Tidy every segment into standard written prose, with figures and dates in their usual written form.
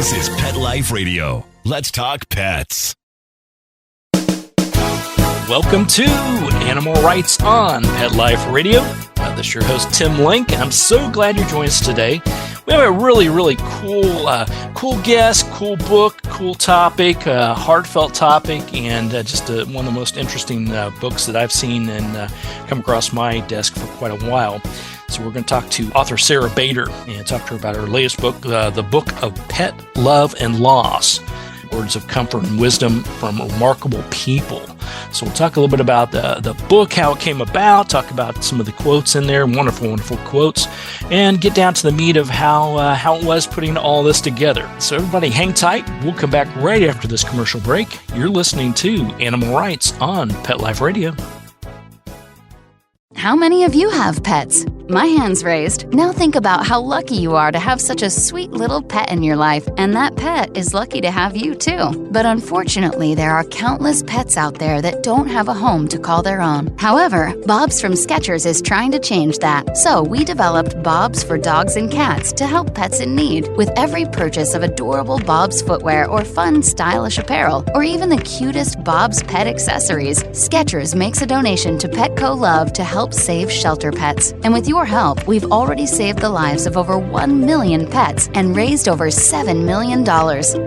This is Pet Life Radio. Let's talk pets. Welcome to Animal Rights on Pet Life Radio. This is your host, Tim Link. I'm so glad you joined us today. We have a really cool guest, cool book, cool topic, heartfelt topic, and just one of the most interesting books that I've seen and come across my desk for quite a while. So we're going to talk to author Sara Bader and talk to her about her latest book, The Book of Pet Love and Loss, Words of Comfort and Wisdom from Remarkable People. So we'll talk a little bit about the book, how it came about, talk about some of the quotes in there, wonderful quotes, and get down to the meat of how it was putting all this together. So everybody hang tight. We'll come back right after this commercial break. You're listening to Animal Rights on Pet Life Radio. How many of you have pets? My hand's raised. Now think about how lucky you are to have such a sweet little pet in your life, and that pet is lucky to have you too. But unfortunately, there are countless pets out there that don't have a home to call their own. However, Bob's from Skechers is trying to change that. So we developed Bob's for dogs and cats to help pets in need. With every purchase of adorable Bob's footwear or fun, stylish apparel, or even the cutest Bob's pet accessories, Skechers makes a donation to Petco Love to help save shelter pets. And with your help, we've already saved the lives of over 1 million pets and raised over $7 million.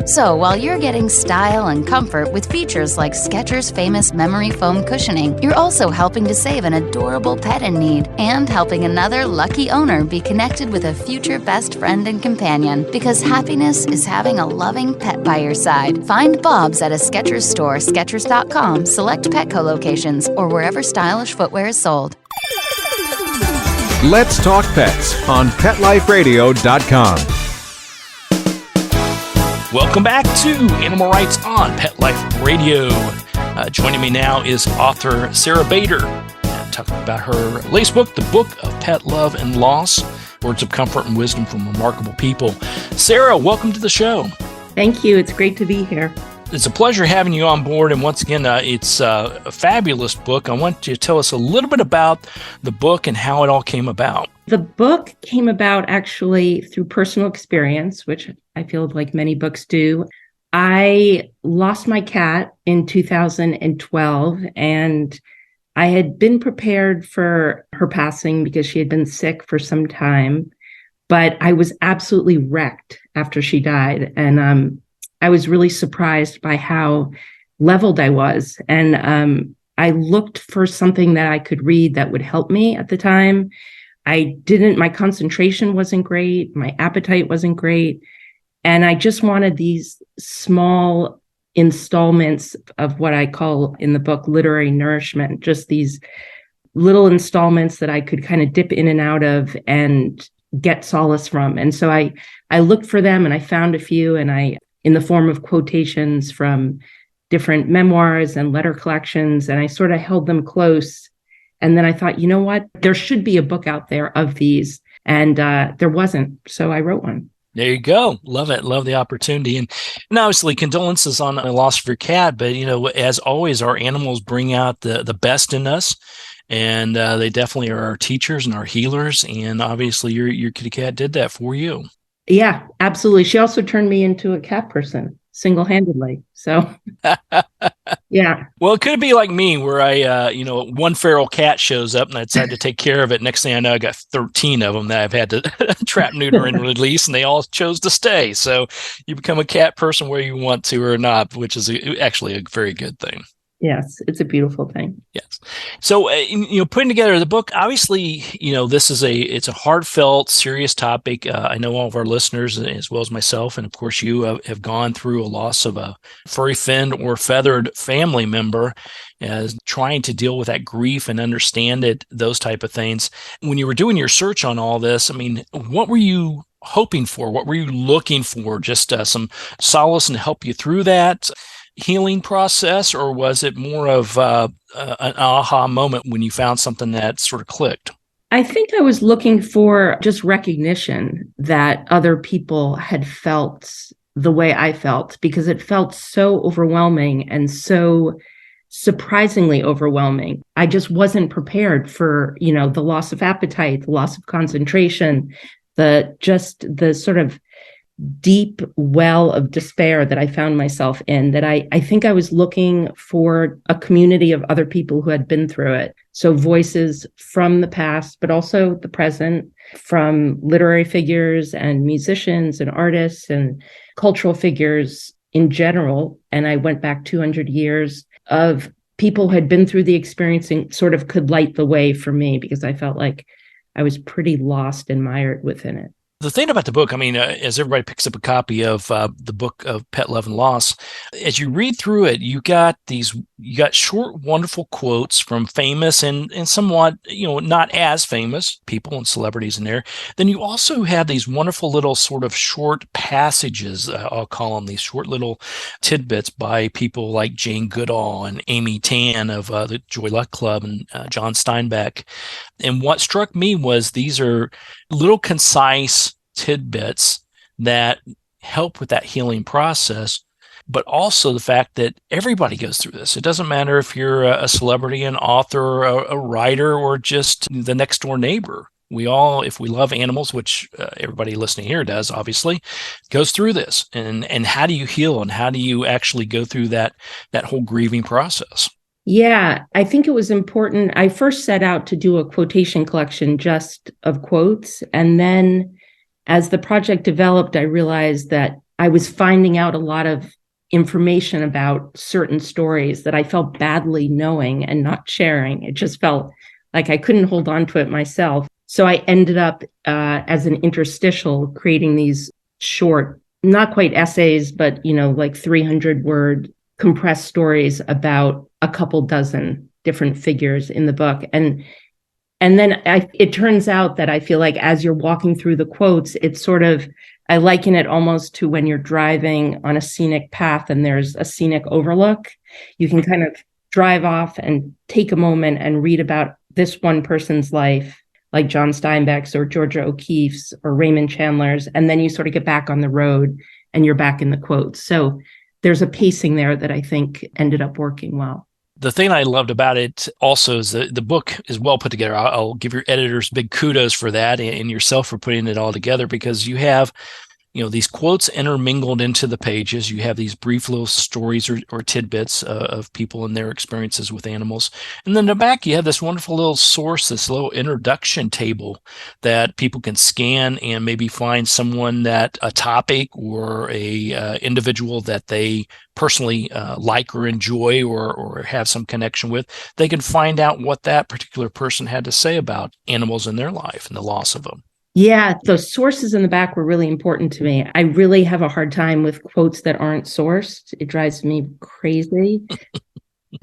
So while you're getting style and comfort with features like Skechers' famous memory foam cushioning, you're also helping to save an adorable pet in need and helping another lucky owner be connected with a future best friend and companion. Because happiness is having a loving pet by your side. Find Bob's at a Skechers store, Skechers.com, select Petco locations, or wherever stylish footwear is sold. Let's Talk Pets on PetLifeRadio.com. Welcome back to Animal Rights on Pet Life Radio. Joining me now is author Sara Bader. Talking about her latest book, The Book of Pet Love and Loss, Words of Comfort and Wisdom from Remarkable People. Sara, welcome to the show. Thank you. It's great to be here. It's a pleasure having you on board, and once again, it's a fabulous book. I want you to tell us a little bit about the book and how it all came about. The book came about actually through personal experience, which I feel like many books do. I lost my cat in 2012, and I had been prepared for her passing because she had been sick for some time, but I was absolutely wrecked after she died, and I was really surprised by how leveled I was. And I looked for something that I could read that would help me at the time. My concentration wasn't great. My appetite wasn't great. And I just wanted these small installments of what I call in the book literary nourishment, just these little installments that I could kind of dip in and out of and get solace from. And so I looked for them, and I found a few, and in the form of quotations from different memoirs and letter collections. And I sort of held them close. And then I thought, you know what? There should be a book out there of these. And there wasn't. So I wrote one. There you go. Love it. Love the opportunity. And obviously condolences on the loss of your cat. But, as always, our animals bring out the best in us. And they definitely are our teachers and our healers. And obviously your kitty cat did that for you. Yeah, absolutely. She also turned me into a cat person single-handedly. So, yeah. Well, it could be like me where I, one feral cat shows up and I decide to take care of it. Next thing I know, I got 13 of them that I've had to trap, neuter, and release, and they all chose to stay. So you become a cat person where you want to or not, which is actually a very good thing. Yes, it's a beautiful thing. Yes. So, putting together the book, obviously, it's a heartfelt, serious topic. I know all of our listeners, as well as myself, and of course you have gone through a loss of a furry finned or feathered family member, as trying to deal with that grief and understand it, those type of things. When you were doing your search on all this, what were you hoping for? What were you looking for? Just some solace and help you through that healing process, or was it more of an aha moment when you found something that sort of clicked? I think I was looking for just recognition that other people had felt the way I felt, because it felt so overwhelming and so surprisingly overwhelming. I just wasn't prepared for, the loss of appetite, the loss of concentration, the sort of deep well of despair that I found myself in, that I think I was looking for a community of other people who had been through it. So voices from the past, but also the present, from literary figures and musicians and artists and cultural figures in general. And I went back 200 years of people who had been through the experience and sort of could light the way for me, because I felt like I was pretty lost and mired within it. The thing about the book, I mean, as everybody picks up a copy of the book of Pet Love and Loss, as you read through it, you got short, wonderful quotes from famous and somewhat, not as famous people and celebrities in there. Then you also have these wonderful little sort of short passages, I'll call them, these short little tidbits by people like Jane Goodall and Amy Tan of the Joy Luck Club and John Steinbeck. And what struck me was these are little concise tidbits that help with that healing process, but also the fact that everybody goes through this. It doesn't matter if you're a celebrity, an author, a writer, or just the next door neighbor. We all, if we love animals, which everybody listening here does, obviously, goes through this. And how do you heal, and how do you actually go through that whole grieving process? Yeah, I think it was important. I first set out to do a quotation collection just of quotes. And then as the project developed, I realized that I was finding out a lot of information about certain stories that I felt badly knowing and not sharing. It just felt like I couldn't hold on to it myself. So I ended up as an interstitial creating these short, not quite essays, but, like 300-word compressed stories about a couple dozen different figures in the book. And then it turns out that I feel like as you're walking through the quotes, it's sort of, I liken it almost to when you're driving on a scenic path and there's a scenic overlook. You can kind of drive off and take a moment and read about this one person's life, like John Steinbeck's or Georgia O'Keeffe's or Raymond Chandler's, and then you sort of get back on the road and you're back in the quotes. So there's a pacing there that I think ended up working well. The thing I loved about it also is that the book is well put together. I'll give your editors big kudos for that, and yourself for putting it all together, because you have these quotes intermingled into the pages. You have these brief little stories or tidbits of people and their experiences with animals. And then in the back, you have this wonderful little source, this little introduction table that people can scan and maybe find someone that a topic or a individual that they personally like or enjoy or have some connection with. They can find out what that particular person had to say about animals in their life and the loss of them. Yeah, those sources in the back were really important to me. I really have a hard time with quotes that aren't sourced. It drives me crazy.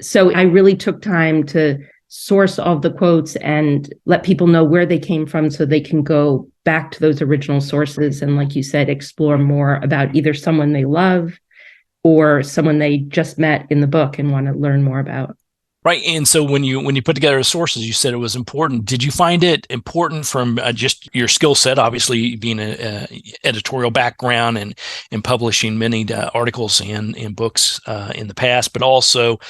So I really took time to source all of the quotes and let people know where they came from so they can go back to those original sources. And like you said, explore more about either someone they love or someone they just met in the book and want to learn more about. Right. And so when you put together the sources, you said it was important. Did you find it important from just your skill set, obviously being an editorial background and publishing many articles and books in the past, but also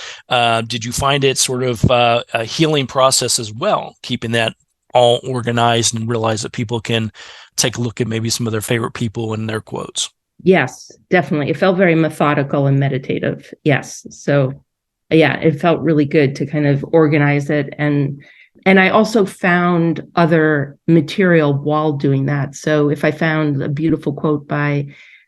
did you find it sort of a healing process as well, keeping that all organized and realize that people can take a look at maybe some of their favorite people and their quotes? Yes, definitely. It felt very methodical and meditative. Yes. So yeah, it felt really good to kind of organize it. And I also found other material while doing that. So if I found a beautiful quote by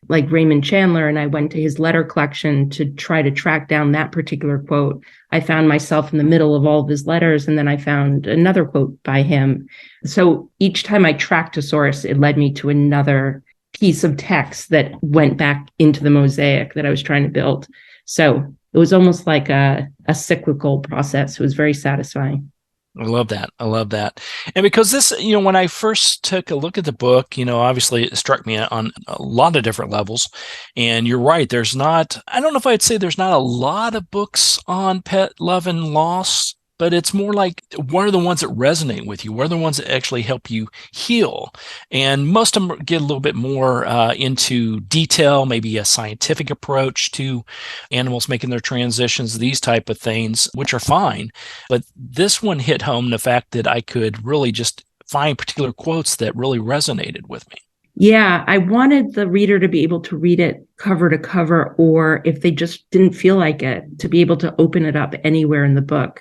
like Raymond Chandler and I went to his letter collection to try to track down that particular quote, I found myself in the middle of all of his letters. And then I found another quote by him. So each time I tracked a source, it led me to another piece of text that went back into the mosaic that I was trying to build. So it was almost like a cyclical process. It was very satisfying. I love that. I love that. And because this, when I first took a look at the book, obviously it struck me on a lot of different levels. And you're right. I don't know if I'd say there's not a lot of books on pet love and loss, but it's more like what are the ones that resonate with you? What are the ones that actually help you heal? And most of them get a little bit more into detail, maybe a scientific approach to animals making their transitions, these type of things, which are fine. But this one hit home the fact that I could really just find particular quotes that really resonated with me. Yeah, I wanted the reader to be able to read it cover to cover, or if they just didn't feel like it, to be able to open it up anywhere in the book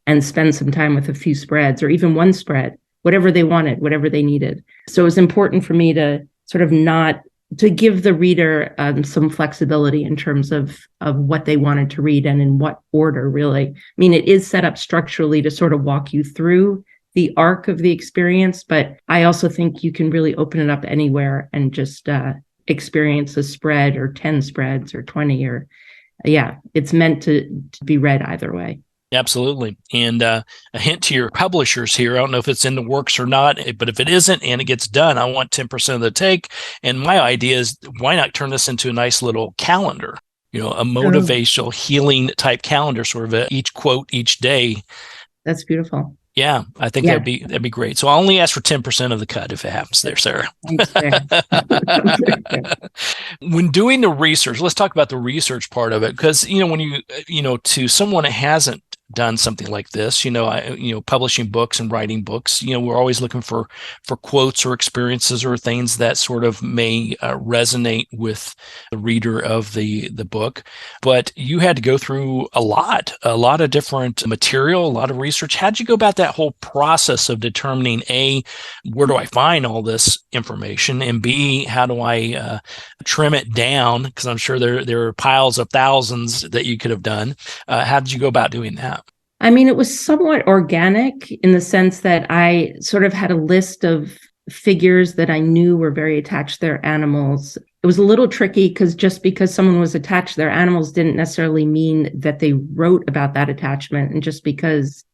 and spend some time with a few spreads or even one spread, whatever they wanted, whatever they needed. So it was important for me to sort of not to give the reader some flexibility in terms of what they wanted to read and in what order, really. I mean, it is set up structurally to sort of walk you through the arc of the experience, but I also think you can really open it up anywhere and just experience a spread or 10 spreads or 20 or, yeah, it's meant to be read either way. Absolutely. And a hint to your publishers here, I don't know if it's in the works or not, but if it isn't and it gets done, I want 10% of the take. And my idea is, why not turn this into a nice little calendar, a motivational healing type calendar, sort of each quote each day. That's beautiful. Yeah, I think that'd be great. So I'll only ask for 10% of the cut if it happens there, Sarah. When doing the research, let's talk about the research part of it, because when to someone that hasn't done something like this, publishing books and writing books, we're always looking for quotes or experiences or things that sort of may resonate with the reader of the book. But you had to go through a lot of different material, a lot of research. How'd you go about that whole process of determining, A, where do I find all this information, and B, how do I trim it down? Because I'm sure there are piles of thousands that you could have done. How did you go about doing that? I mean, it was somewhat organic in the sense that I sort of had a list of figures that I knew were very attached to their animals. It was a little tricky because just because someone was attached to their animals didn't necessarily mean that they wrote about that attachment. And just because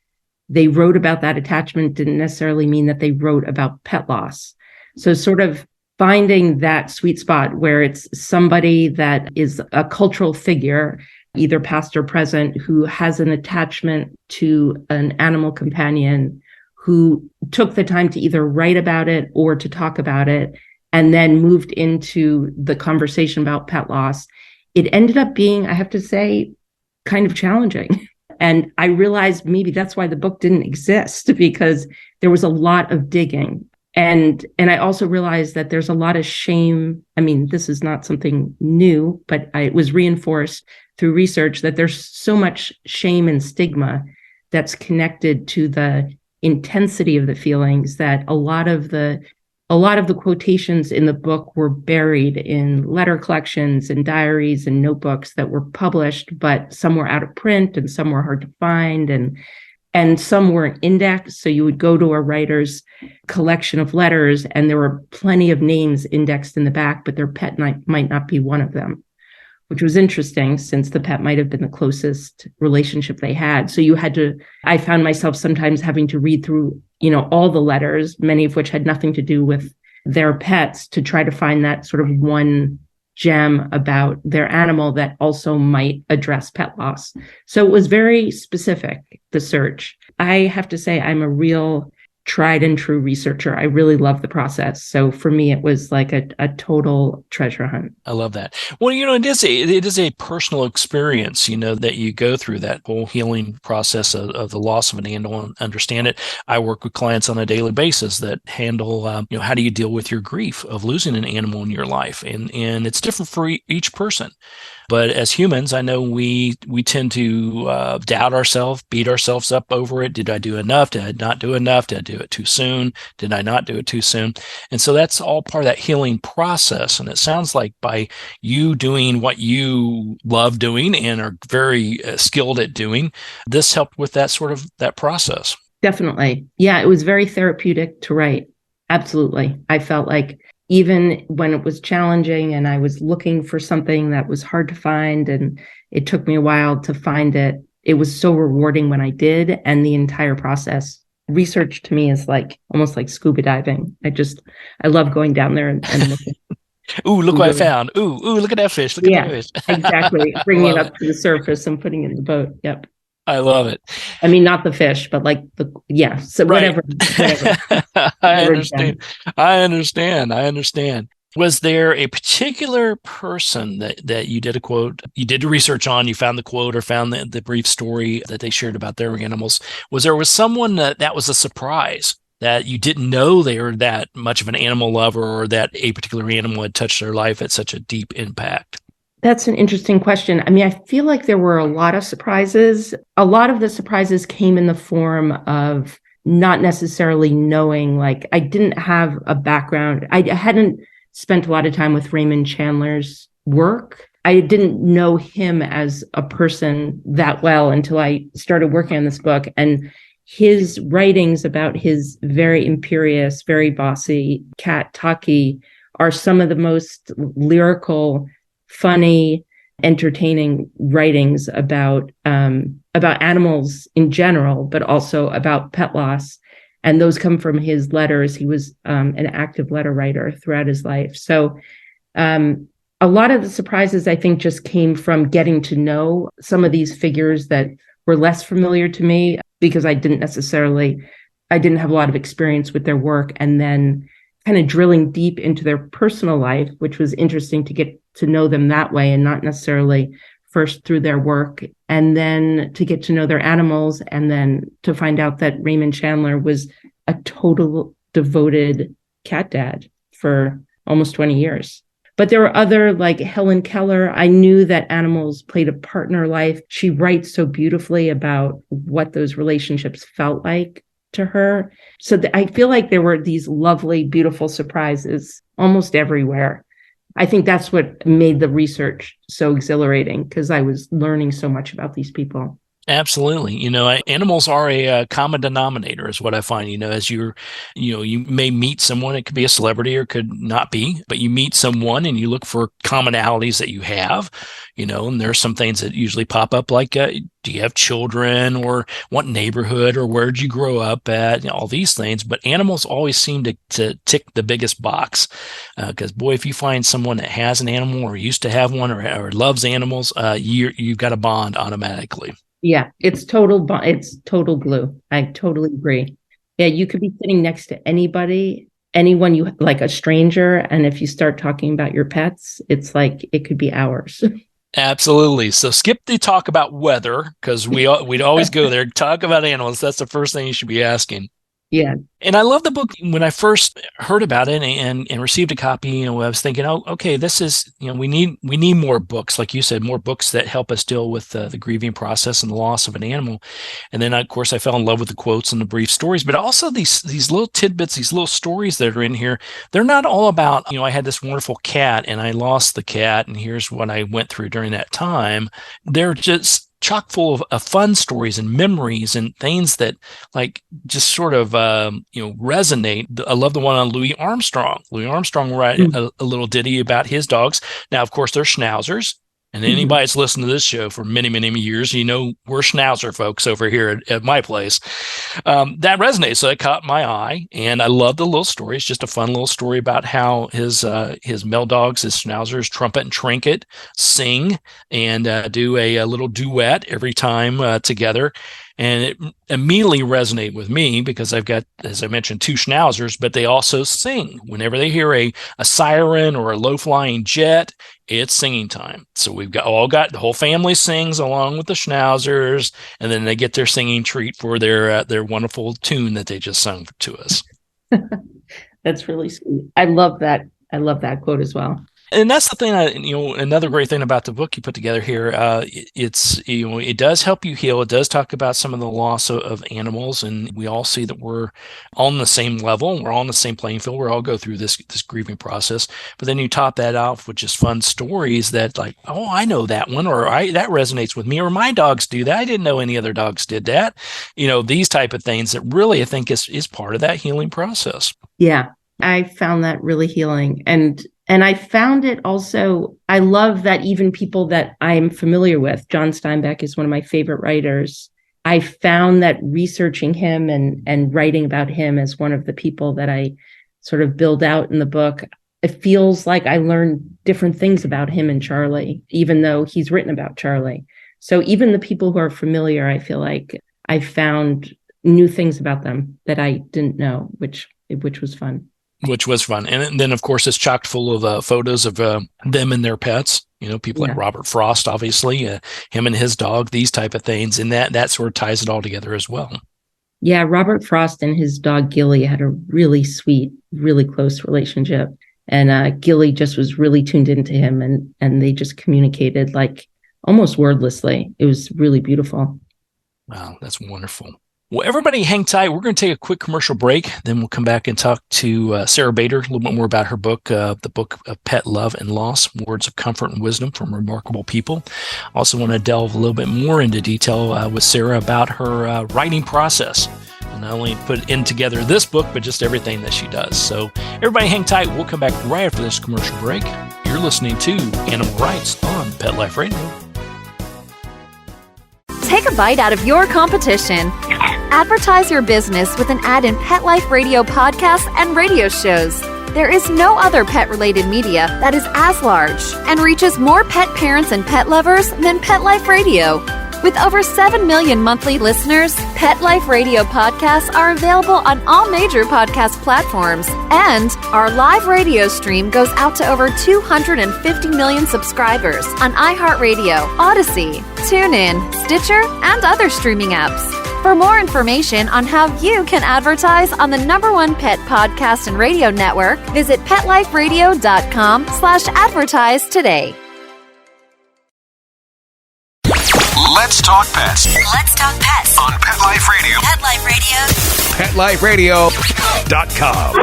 they wrote about that attachment didn't necessarily mean that they wrote about pet loss. So sort of finding that sweet spot where it's somebody that is a cultural figure, either past or present, who has an attachment to an animal companion, who took the time to either write about it or to talk about it, and then moved into the conversation about pet loss. It ended up being, I have to say, kind of challenging. And I realized maybe that's why the book didn't exist, because there was a lot of digging. And I also realized that there's a lot of shame. I mean, this is not something new, but it was reinforced through research that there's so much shame and stigma that's connected to the intensity of the feelings, that a lot of the quotations in the book were buried in letter collections and diaries and notebooks that were published, but some were out of print and some were hard to find, and some weren't indexed. So you would go to a writer's collection of letters and there were plenty of names indexed in the back, but their pet might not be one of them, which was interesting since the pet might have been the closest relationship they had. So I found myself sometimes having to read through, all the letters, many of which had nothing to do with their pets, to try to find that sort of one gem about their animal that also might address pet loss. So it was very specific, the search. I have to say, I'm a real tried and true researcher. I really love the process. So for me, it was like a total treasure hunt. I love that. Well, it is a personal experience, that you go through that whole healing process of the loss of an animal and understand it. I work with clients on a daily basis that handle, how do you deal with your grief of losing an animal in your life? And it's different for each person. But as humans, I know we tend to doubt ourselves, beat ourselves up over it. Did I do enough? Did I not do enough? Did I do it too soon? Did I not do it too soon? And so that's all part of that healing process. And it sounds like by you doing what you love doing and are very skilled at doing, this helped with that process. Definitely. Yeah, it was very therapeutic to write. Absolutely. I felt like even when it was challenging and I was looking for something that was hard to find and it took me a while to find it, it was so rewarding when I did. And the entire process, research to me is like almost like scuba diving. I love going down there and looking. Ooh, look what I found. Ooh, look at that fish. Look at that fish. Exactly. Bringing it up to the surface and putting it in the boat. Yep. I love it. I mean, not the fish, but like so right. whatever. I understand. Was there a particular person that you did a quote, you did research on, you found the quote or found the brief story that they shared about their animals? Was someone that was a surprise that you didn't know they were that much of an animal lover or that a particular animal had touched their life at such a deep impact? That's an interesting question. I mean, I feel like there were a lot of surprises. A lot of the surprises came in the form of not necessarily knowing, like, I didn't have a background. I hadn't spent a lot of time with Raymond Chandler's work. I didn't know him as a person that well until I started working on this book. And his writings about his very imperious, very bossy cat, Taki, are some of the most lyrical, funny, entertaining writings about animals in general, but also about pet loss. And those come from his letters. He was an active letter writer throughout his life. So a lot of the surprises, I think, just came from getting to know some of these figures that were less familiar to me because I didn't have a lot of experience with their work, and then kind of drilling deep into their personal life, which was interesting to get to know them that way and not necessarily first through their work, and then to get to know their animals, and then to find out that Raymond Chandler was a total devoted cat dad for almost 20 years. But there were other, like Helen Keller. I knew that animals played a part in her life. She writes so beautifully about what those relationships felt like to her. So I feel like there were these lovely, beautiful surprises almost everywhere. I think that's what made the research so exhilarating, because I was learning so much about these people. Absolutely. Animals are a common denominator is what I find, as you may meet someone, it could be a celebrity or could not be, but you meet someone and you look for commonalities that you have, and there's some things that usually pop up like, do you have children, or what neighborhood, or where did you grow up at, all these things. But animals always seem to tick the biggest box, because boy, if you find someone that has an animal or used to have one or loves animals, you've got a bond automatically. Yeah, it's total glue. I totally agree. Yeah, you could be sitting next to anyone you like, a stranger, and if you start talking about your pets, it's like it could be hours. Absolutely. So skip the talk about weather, because we'd always go there. Talk about animals. That's the first thing you should be asking. Yeah. And I love the book. When I first heard about it and received a copy, I was thinking, oh, okay, this is, we need more books, like you said, more books that help us deal with the grieving process and the loss of an animal. And then, of course, I fell in love with the quotes and the brief stories, but also these little tidbits, these little stories that are in here. They're not all about, I had this wonderful cat and I lost the cat, and here's what I went through during that time. They're just chock full of fun stories and memories and things that just sort of resonate. I love the one on Louis Armstrong. Louis Armstrong wrote a little ditty about his dogs. Now, of course, they're schnauzers. And anybody that's listened to this show for many, many years, we're schnauzer folks over here at my place. That resonates. So it caught my eye, and I love the little story. It's just a fun little story about how his male dogs, his schnauzers, Trumpet and Trinket, sing and do a little duet every time together. And it immediately resonated with me because I've got, as I mentioned, two schnauzers, but they also sing. Whenever they hear a siren or a low-flying jet, it's singing time. So we've got the whole family sings along with the schnauzers, and then they get their singing treat for their wonderful tune that they just sung to us. That's really sweet. I love that. I love that quote as well. And that's the thing, another great thing about the book you put together here. It does help you heal. It does talk about some of the loss of animals, and we all see that we're all on the same level. We're all on the same playing field. We all go through this grieving process. But then you top that off with just fun stories that, like, oh, I know that one, or that resonates with me, or my dogs do that. I didn't know any other dogs did that. These type of things that really I think is part of that healing process. Yeah, I found that really healing. And I found it also, I love that even people that I'm familiar with, John Steinbeck is one of my favorite writers. I found that researching him and writing about him as one of the people that I sort of build out in the book, it feels like I learned different things about him and Charlie, even though he's written about Charlie. So even the people who are familiar, I feel like I found new things about them that I didn't know, which was fun. Which was fun. And then, of course, it's chock full of photos of them and their pets, people like Robert Frost, obviously, him and his dog, these type of things. And that sort of ties it all together as well. Yeah, Robert Frost and his dog Gilly had a really sweet, really close relationship. And Gilly just was really tuned into him, and they just communicated like almost wordlessly. It was really beautiful. Wow, that's wonderful. Well, everybody hang tight. We're going to take a quick commercial break. Then we'll come back and talk to Sara Bader a little bit more about her book, the book of Pet Love and Loss, Words of Comfort and Wisdom from Remarkable People. Also want to delve a little bit more into detail with Sara about her writing process. And not only put in together this book, but just everything that she does. So everybody hang tight. We'll come back right after this commercial break. You're listening to Animal Rights on Pet Life Radio. Take a bite out of your competition. Advertise your business with an ad in Pet Life Radio podcasts and radio shows. There is no other pet-related media that is as large and reaches more pet parents and pet lovers than Pet Life Radio. With over 7 million monthly listeners, Pet Life Radio podcasts are available on all major podcast platforms, and our live radio stream goes out to over 250 million subscribers on iHeartRadio, Odyssey, TuneIn, Stitcher, and other streaming apps. For more information on how you can advertise on the #1 pet podcast and radio network, visit PetLifeRadio.com/advertise today. Let's talk pets Let's talk pets on Pet Life Radio. Pet Life Radio. PetLifeRadio.com.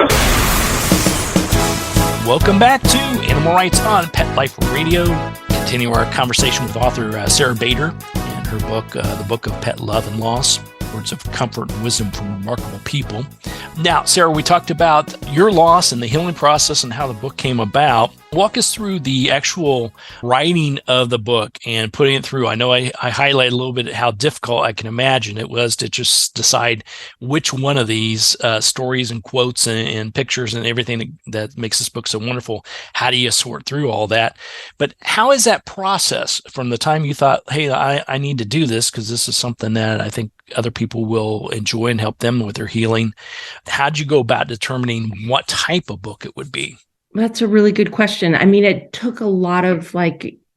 Welcome back to Animal Rights on Pet Life Radio. Continue our conversation with author Sara Bader and her book, The Book of Pet Love and Loss, Words of Comfort and Wisdom from Remarkable People. Now, Sara, we talked about your loss and the healing process and how the book came about. Walk us through the actual writing of the book and putting it through. I know I highlighted a little bit how difficult I can imagine it was to just decide which one of these stories and quotes and pictures and everything that makes this book so wonderful. How do you sort through all that? But how is that process from the time you thought, hey, I need to do this because this is something that I think other people will enjoy and help them with their healing? How'd you go about determining what type of book it would be? That's a really good question. I mean, it took a lot of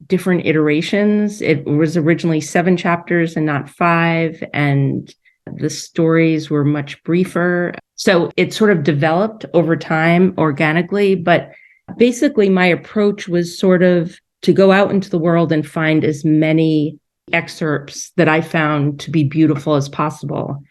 different iterations. It was originally 7 chapters and not 5, and the stories were much briefer. So it sort of developed over time organically, but basically my approach was sort of to go out into the world and find as many excerpts that I found to be beautiful as possible.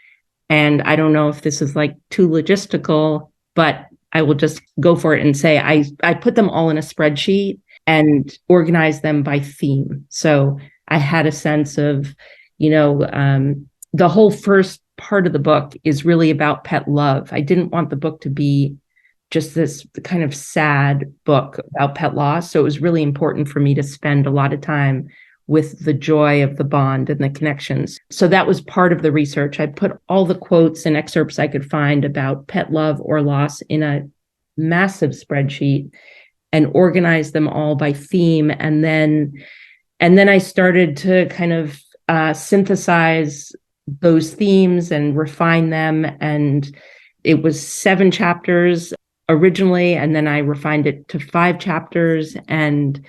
And I don't know if this is too logistical, but I will just go for it and say I put them all in a spreadsheet and organized them by theme. So I had a sense of, the whole first part of the book is really about pet love. I didn't want the book to be just this kind of sad book about pet loss. So it was really important for me to spend a lot of time with the joy of the bond and the connections. So that was part of the research. I put all the quotes and excerpts I could find about pet love or loss in a massive spreadsheet and organized them all by theme. And then I started to kind of synthesize those themes and refine them. And it was 7 chapters originally, and then I refined it to 5 chapters. And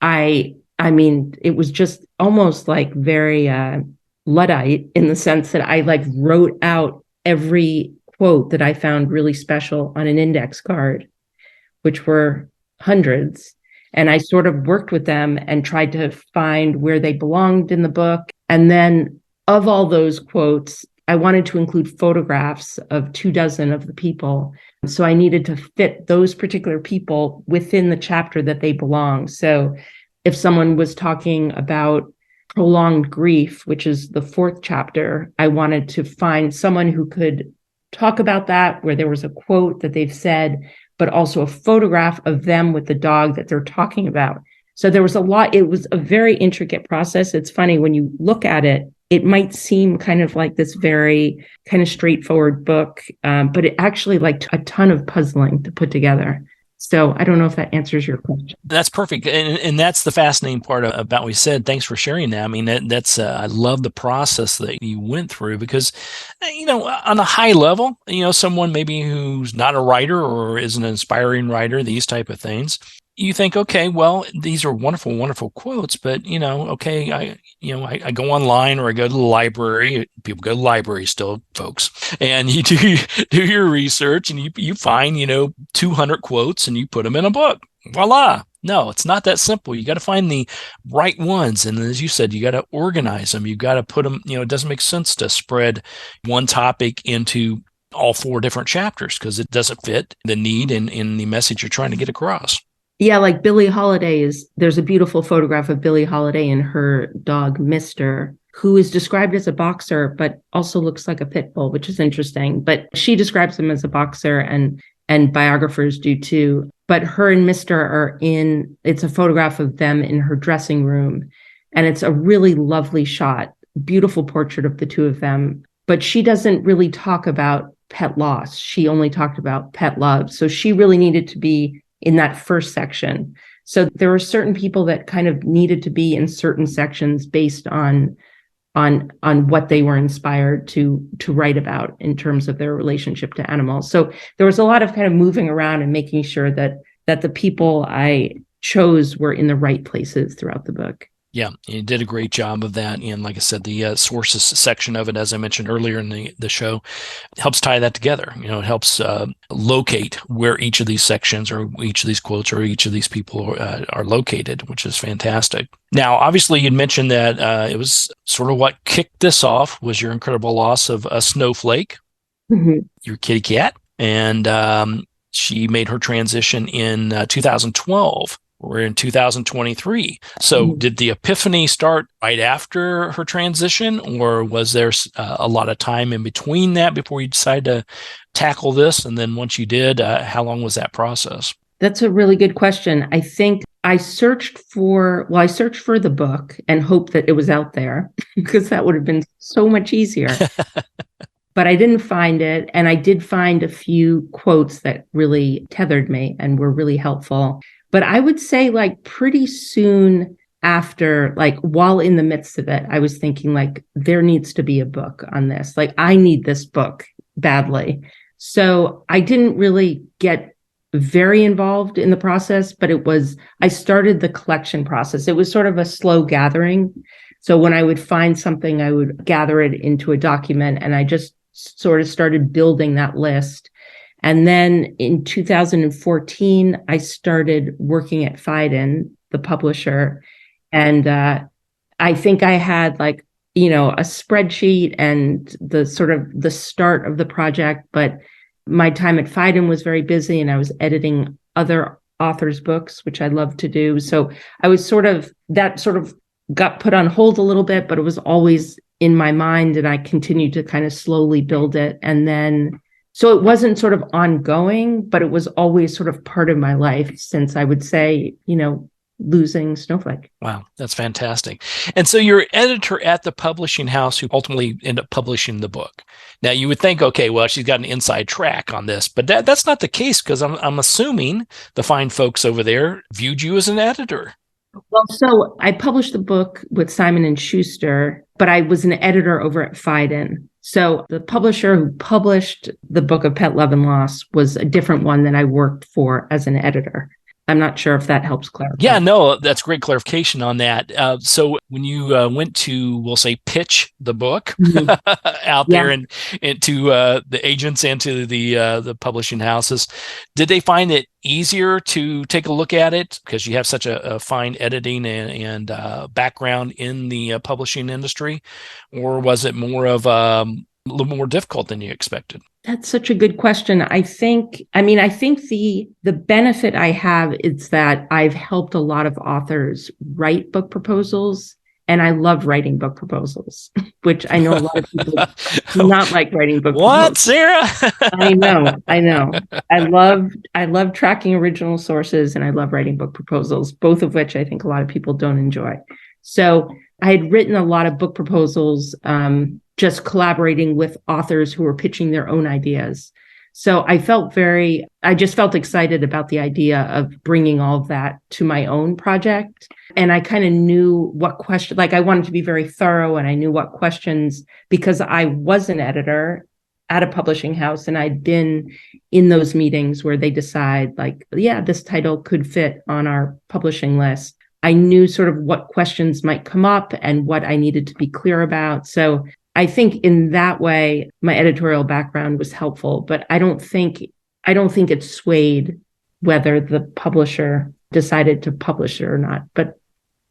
I mean, it was just almost very Luddite in the sense that I wrote out every quote that I found really special on an index card, which were hundreds. And I sort of worked with them and tried to find where they belonged in the book. And then of all those quotes, I wanted to include photographs of 24 of the people. So I needed to fit those particular people within the chapter that they belong. So if someone was talking about prolonged grief, which is the 4th chapter, I wanted to find someone who could talk about that, where there was a quote that they've said, but also a photograph of them with the dog that they're talking about. So there was a lot. It was a very intricate process. It's funny when you look at it, it might seem kind of like this very kind of straightforward book, but it actually a ton of puzzling to put together. So I don't know if that answers your question. That's perfect. And that's the fascinating part about what you said. Thanks for sharing that. I mean, that's I love the process that you went through because, on a high level, someone maybe who's not a writer or is an inspiring writer, these type of things, you think, okay, well, these are wonderful, wonderful quotes, but okay, I go online or I go to the library. People go to libraries still, folks, and you do your research and you find 200 quotes and you put them in a book. Voila. No, it's not that simple. You got to find the right ones, and as you said, you got to organize them. You got to put them. It doesn't make sense to spread one topic into all 4 different chapters because it doesn't fit the need and in the message you're trying to get across. Yeah, like Billie Holiday there's a beautiful photograph of Billie Holiday and her dog, Mister, who is described as a boxer, but also looks like a pit bull, which is interesting. But she describes him as a boxer and biographers do too. But her and Mister it's a photograph of them in her dressing room. And it's a really lovely shot, beautiful portrait of the two of them. But she doesn't really talk about pet loss. She only talked about pet love. So she really needed to be in that first section. So there were certain people that kind of needed to be in certain sections based on what they were inspired to write about in terms of their relationship to animals. So there was a lot of kind of moving around and making sure that the people I chose were in the right places throughout the book. Yeah, you did a great job of that. And like I said, the sources section of it, as I mentioned earlier in the show, helps tie that together. It helps locate where each of these sections or each of these quotes or each of these people are located, which is fantastic. Now, obviously, you'd mentioned that it was sort of what kicked this off was your incredible loss of a Snowflake, your kitty cat. And she made her transition in 2012. We're in 2023. So did the epiphany start right after her transition, or was there a lot of time in between that before you decided to tackle this? And then once you did, how long was that process? That's a really good question. I think I searched for the book and hoped that it was out there because that would have been so much easier. But I didn't find it. And I did find a few quotes that really tethered me and were really helpful. But I would say like pretty soon after, like while in the midst of it, I was thinking like there needs to be a book on this. Like I need this book badly. So I didn't really get very involved in the process, but I started the collection process. It was sort of a slow gathering. So when I would find something, I would gather it into a document and I just sort of started building that list. And then in 2014, I started working at Phaidon, the publisher. And I think I had a spreadsheet and the sort of the start of the project. But my time at Phaidon was very busy and I was editing other authors' books, which I love to do. So I was that sort of got put on hold a little bit, but it was always in my mind and I continued to kind of slowly build it. And then so it wasn't sort of ongoing, but it was always sort of part of my life since I would say, losing Snowflake. Wow, that's fantastic. And so you're editor at the publishing house who ultimately ended up publishing the book. Now you would think, okay, well, she's got an inside track on this, but that's not the case because I'm assuming the fine folks over there viewed you as an editor. Well, so I published the book with Simon & Schuster, but I was an editor over at Phaidon. So the publisher who published the book of Pet Love and Loss was a different one that I worked for as an editor. I'm not sure if that helps clarify. Yeah, no, that's great clarification on that. So when you went to, we'll say, pitch the book out there and to the agents and to the publishing houses, did they find it easier to take a look at it because you have such a fine editing and background in the publishing industry, or was it more of a little more difficult than you expected? That's such a good question. I think the benefit I have is that I've helped a lot of authors write book proposals, and I love writing book proposals, which I know a lot of people do not like writing book proposals. What, Sarah? I know. I love tracking original sources, and I love writing book proposals, both of which I think a lot of people don't enjoy. So I had written a lot of book proposals, just collaborating with authors who were pitching their own ideas. So I just felt excited about the idea of bringing all of that to my own project. And I kind of knew what question, I wanted to be very thorough and I knew what questions, because I was an editor at a publishing house, and I'd been in those meetings where they decide like, yeah, this title could fit on our publishing list. I knew sort of what questions might come up and what I needed to be clear about. So I think in that way, my editorial background was helpful, but I don't think it swayed whether the publisher decided to publish it or not. But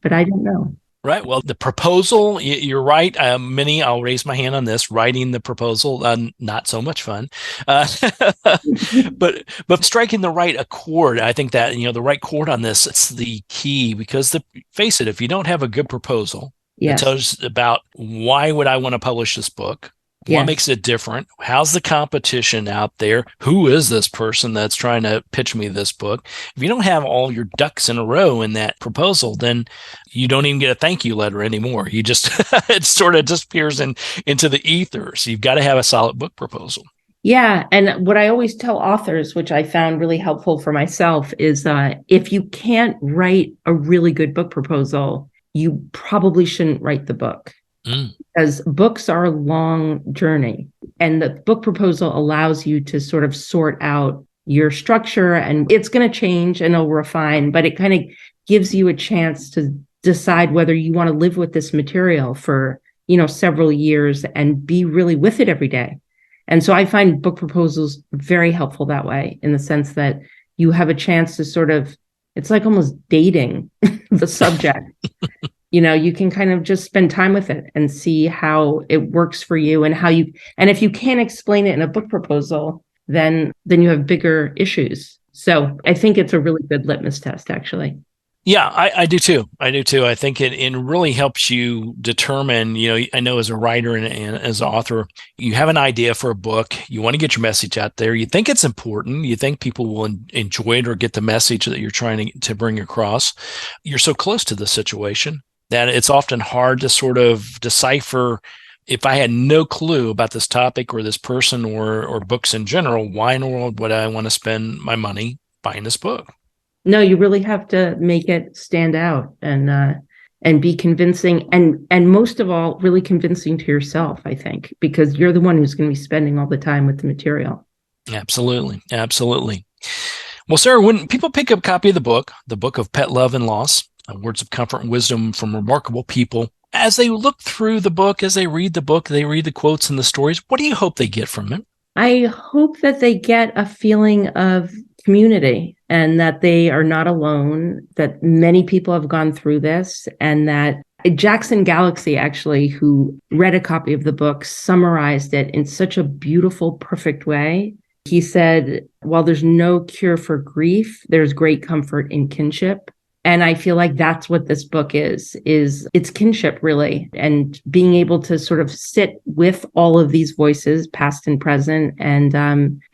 I don't know. Right. Well, the proposal, you're right. Many, I'll raise my hand on this, writing the proposal, not so much fun. But striking the right accord, I think that, the right chord on this, it's the key because face it, if you don't have a good proposal, Yes. it tells us about why would I want to publish this book? What Yes. makes it different? How's the competition out there? Who is this person that's trying to pitch me this book? If you don't have all your ducks in a row in that proposal, then you don't even get a thank you letter anymore. You just, it sort of disappears into the ether. So you've got to have a solid book proposal. Yeah. And what I always tell authors, which I found really helpful for myself, is if you can't write a really good book proposal, you probably shouldn't write the book. Because books are a long journey, and the book proposal allows you to sort of sort out your structure, and it's going to change and it'll refine, but it kind of gives you a chance to decide whether you want to live with this material for, several years and be really with it every day. And so I find book proposals very helpful that way, in the sense that you have a chance to sort of, it's like almost dating the subject. You can kind of just spend time with it and see how it works for you, and and if you can't explain it in a book proposal, then you have bigger issues. So I think it's a really good litmus test, actually. Yeah, I do too. I think it really helps you determine, I know as a writer and as an author, you have an idea for a book, you want to get your message out there, you think it's important, you think people will enjoy it or get the message that you're trying to bring across. You're so close to the situation that it's often hard to sort of decipher, if I had no clue about this topic or this person or books in general, why in the world would I want to spend my money buying this book? No, you really have to make it stand out and be convincing, and most of all, really convincing to yourself, I think, because you're the one who's going to be spending all the time with the material. Absolutely. Well, Sarah, when people pick up a copy of the book of Pet Love and Loss, words of comfort and wisdom from remarkable people, as they look through the book, as they read the book, they read the quotes and the stories, what do you hope they get from it? I hope that they get a feeling of community, and that they are not alone, that many people have gone through this, and that Jackson Galaxy, actually, who read a copy of the book, summarized it in such a beautiful, perfect way. He said, while there's no cure for grief, there's great comfort in kinship. And I feel like that's what this book is it's kinship, really, and being able to sort of sit with all of these voices, past and present, and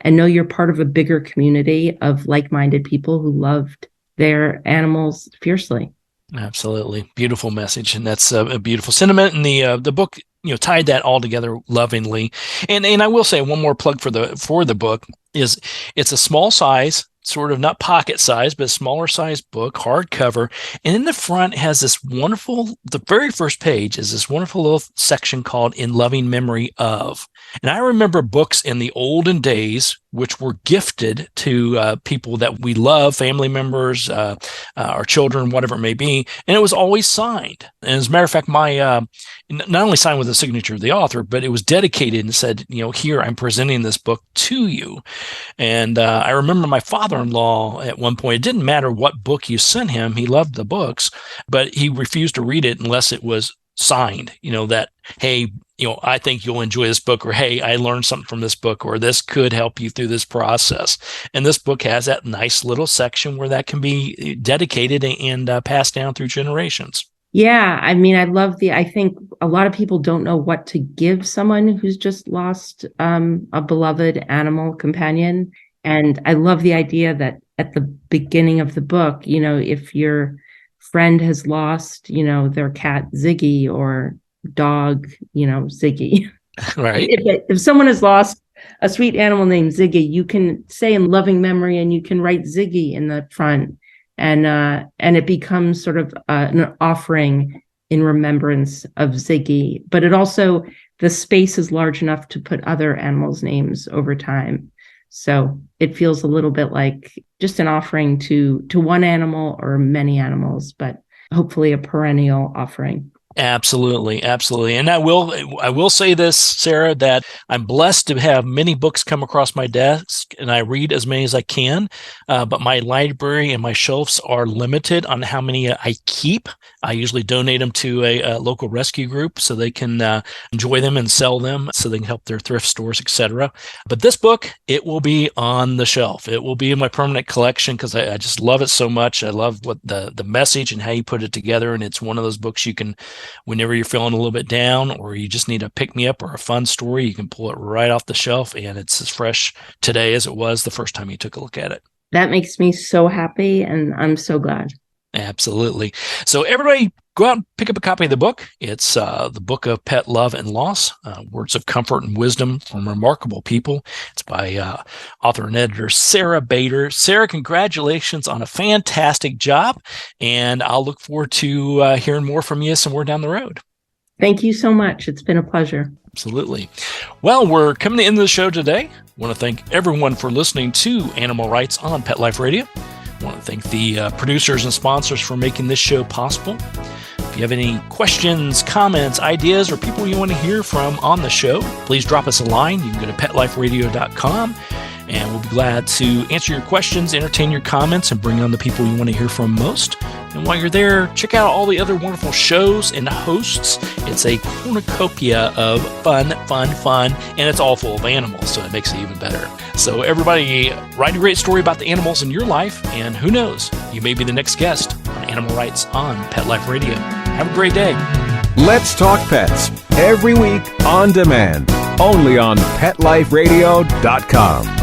know you're part of a bigger community of like-minded people who loved their animals fiercely. Absolutely. Beautiful message. And that's a beautiful sentiment. And the book, tied that all together lovingly. And I will say one more plug for the book is it's a small size, sort of not pocket size, but a smaller size book, hardcover. And in the front has the very first page is this wonderful little section called In Loving Memory Of. And I remember books in the olden days, which were gifted to people that we love, family members, our children, whatever it may be. And it was always signed. And as a matter of fact, my not only signed with the signature of the author, but it was dedicated and said, here, I'm presenting this book to you. And I remember my father-in-law at one point, it didn't matter what book you sent him. He loved the books, but he refused to read it unless it was signed, that, hey, I think you'll enjoy this book, or, hey, I learned something from this book, or this could help you through this process. And this book has that nice little section where that can be dedicated and passed down through generations. Yeah. I mean, I think a lot of people don't know what to give someone who's just lost a beloved animal companion. And I love the idea that at the beginning of the book, if your friend has lost, their cat Ziggy or dog, Ziggy. Right. If someone has lost a sweet animal named Ziggy, you can say in loving memory, and you can write Ziggy in the front, and it becomes sort of an offering in remembrance of Ziggy. But it also the space is large enough to put other animals' names over time. So it feels a little bit like just an offering to one animal or many animals, but hopefully a perennial offering. Absolutely, absolutely. And I will say this, Sara, that I'm blessed to have many books come across my desk, and I read as many as I can. But my library and my shelves are limited on how many I keep. I usually donate them to a local rescue group so they can enjoy them and sell them, so they can help their thrift stores, etc. But this book, it will be on the shelf. It will be in my permanent collection because I just love it so much. I love what the message and how you put it together. And it's one of those books you can, whenever you're feeling a little bit down or you just need a pick-me-up or a fun story, you can pull it right off the shelf, and it's as fresh today as it was the first time you took a look at it. That makes me so happy, and I'm so glad. Absolutely. So everybody go out and pick up a copy of the book. It's the Book of Pet Love and Loss, Words of Comfort and Wisdom from Remarkable People. It's by author and editor Sara Bader. Sara, congratulations on a fantastic job, and I'll look forward to hearing more from you somewhere down the road. Thank you so much. It's been a pleasure. Absolutely. Well, we're coming to the end of the show today. I want to thank everyone for listening to Animal Rights on Pet Life Radio. I want to thank the producers and sponsors for making this show possible. If you have any questions, comments, ideas, or people you want to hear from on the show, please drop us a line. You can go to PetLifeRadio.com, and we'll be glad to answer your questions, entertain your comments, and bring on the people you want to hear from most. And while you're there, check out all the other wonderful shows and hosts. It's a cornucopia of fun, and it's all full of animals, so it makes it even better. So everybody, write a great story about the animals in your life, and who knows, you may be the next guest on Animal Rights on Pet Life Radio. Have a great day. Let's Talk Pets, every week on demand, only on PetLifeRadio.com.